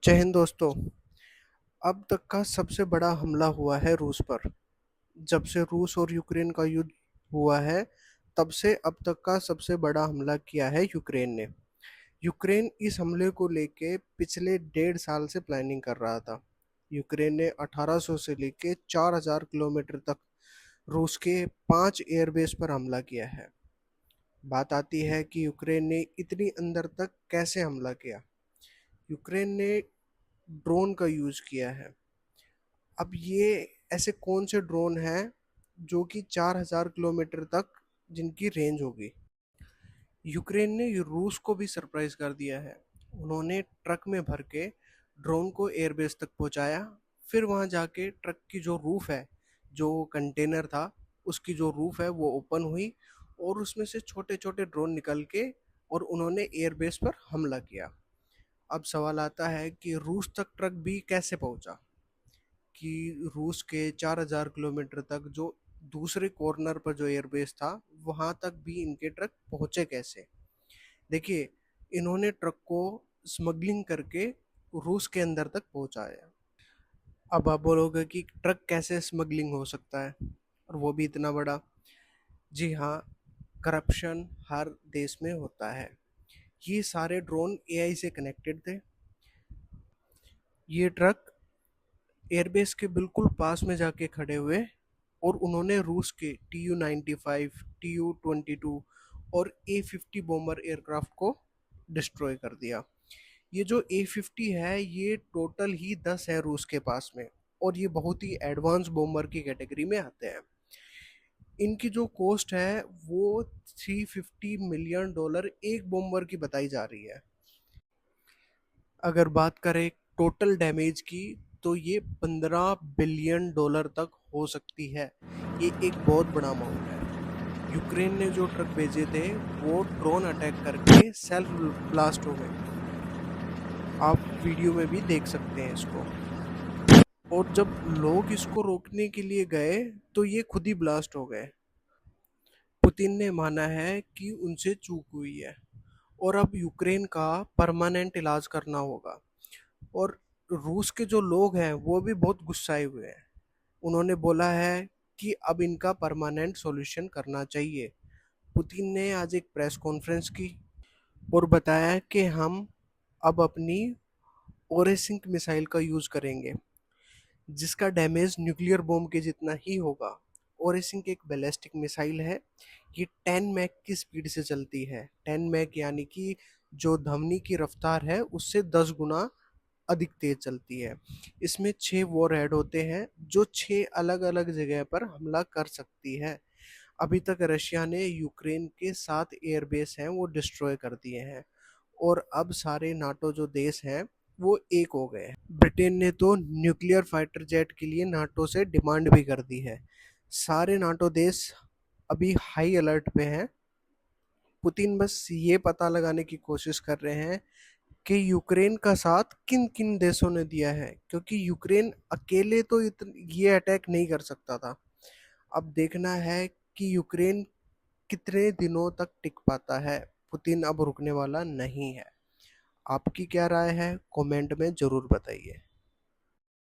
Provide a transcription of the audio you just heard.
जय हिंद दोस्तों। अब तक का सबसे बड़ा हमला हुआ है रूस पर। जब से रूस और यूक्रेन का युद्ध हुआ है, तब से अब तक का सबसे बड़ा हमला किया है यूक्रेन ने। यूक्रेन इस हमले को लेके पिछले 1.5 साल से प्लानिंग कर रहा था। यूक्रेन ने 1800 से लेके 4000 किलोमीटर तक रूस के 5 एयरबेस पर हमला किया है। बात आती है कि यूक्रेन ने इतनी अंदर तक कैसे हमला किया। यूक्रेन ने ड्रोन का यूज किया है। अब ये ऐसे कौन से ड्रोन हैं जो कि 4000 किलोमीटर तक जिनकी रेंज होगी। यूक्रेन ने रूस को भी सरप्राइज कर दिया है। उन्होंने ट्रक में भर के ड्रोन को एयरबेस तक पहुंचाया। फिर वहां जाके ट्रक की जो रूफ है, जो कंटेनर था, उसकी जो रूफ है वो ओपन हुई और उसमें से छोटे छोटे ड्रोन निकल के और उन्होंने एयरबेस पर हमला किया। अब सवाल आता है कि रूस तक ट्रक भी कैसे पहुंचा, कि रूस के 4000 किलोमीटर तक जो दूसरे कॉर्नर पर जो एयरबेस था वहां तक भी इनके ट्रक पहुंचे कैसे। देखिए, इन्होंने ट्रक को स्मगलिंग करके रूस के अंदर तक पहुंचाया। अब आप बोलोगे कि ट्रक कैसे स्मगलिंग हो सकता है और वो भी इतना बड़ा। जी हाँ, करप्शन हर देश में होता है। ये सारे ड्रोन एआई से कनेक्टेड थे। ये ट्रक एयरबेस के बिल्कुल पास में जाके खड़े हुए और उन्होंने रूस के TU-95, TU-22 और A-50 बॉम्बर एयरक्राफ्ट को डिस्ट्रॉय कर दिया। ये जो A-50 है, ये टोटल ही 10 है रूस के पास में, और ये बहुत ही एडवांस बॉम्बर की कैटेगरी में आते हैं। इनकी जो कॉस्ट है वो $350 मिलियन एक बॉम्बर की बताई जा रही है। अगर बात करें टोटल डैमेज की, तो ये $15 बिलियन तक हो सकती है। ये एक बहुत बड़ा अमाउंट है। यूक्रेन ने जो ट्रक भेजे थे वो ड्रोन अटैक करके सेल्फ ब्लास्ट हो गए। आप वीडियो में भी देख सकते हैं इसको। और जब लोग इसको रोकने के लिए गए तो ये खुद ही ब्लास्ट हो गए। पुतिन ने माना है कि उनसे चूक हुई है और अब यूक्रेन का परमानेंट इलाज करना होगा। और रूस के जो लोग हैं वो भी बहुत गुस्साए हुए हैं। उन्होंने बोला है कि अब इनका परमानेंट सॉल्यूशन करना चाहिए। पुतिन ने आज एक प्रेस कॉन्फ्रेंस की और बताया कि हम अब अपनी ओरेसिंक मिसाइल का यूज़ करेंगे, जिसका डैमेज न्यूक्लियर बॉम्ब के जितना ही होगा। ओरेसिंक एक बैलिस्टिक मिसाइल है। ये 10 मैक की स्पीड से चलती है। 10 मैक यानी कि जो ध्वनि की रफ्तार है उससे 10 गुना अधिक तेज चलती है। इसमें 6 वॉर हेड होते हैं जो 6 अलग अलग जगह पर हमला कर सकती है। अभी तक रशिया ने यूक्रेन के 7 एयरबेस हैं वो डिस्ट्रॉय कर दिए हैं, और अब सारे नाटो जो देश हैं वो एक हो गए हैं। ब्रिटेन ने तो न्यूक्लियर फाइटर जेट के लिए नाटो से डिमांड भी कर दी है। सारे नाटो देश अभी हाई अलर्ट पे हैं। पुतिन बस ये पता लगाने की कोशिश कर रहे हैं कि यूक्रेन का साथ किन किन देशों ने दिया है, क्योंकि यूक्रेन अकेले तो ये अटैक नहीं कर सकता था। अब देखना है कि यूक्रेन कितने दिनों तक टिक पाता है। पुतिन अब रुकने वाला नहीं है। आपकी क्या राय है, कमेंट में ज़रूर बताइए।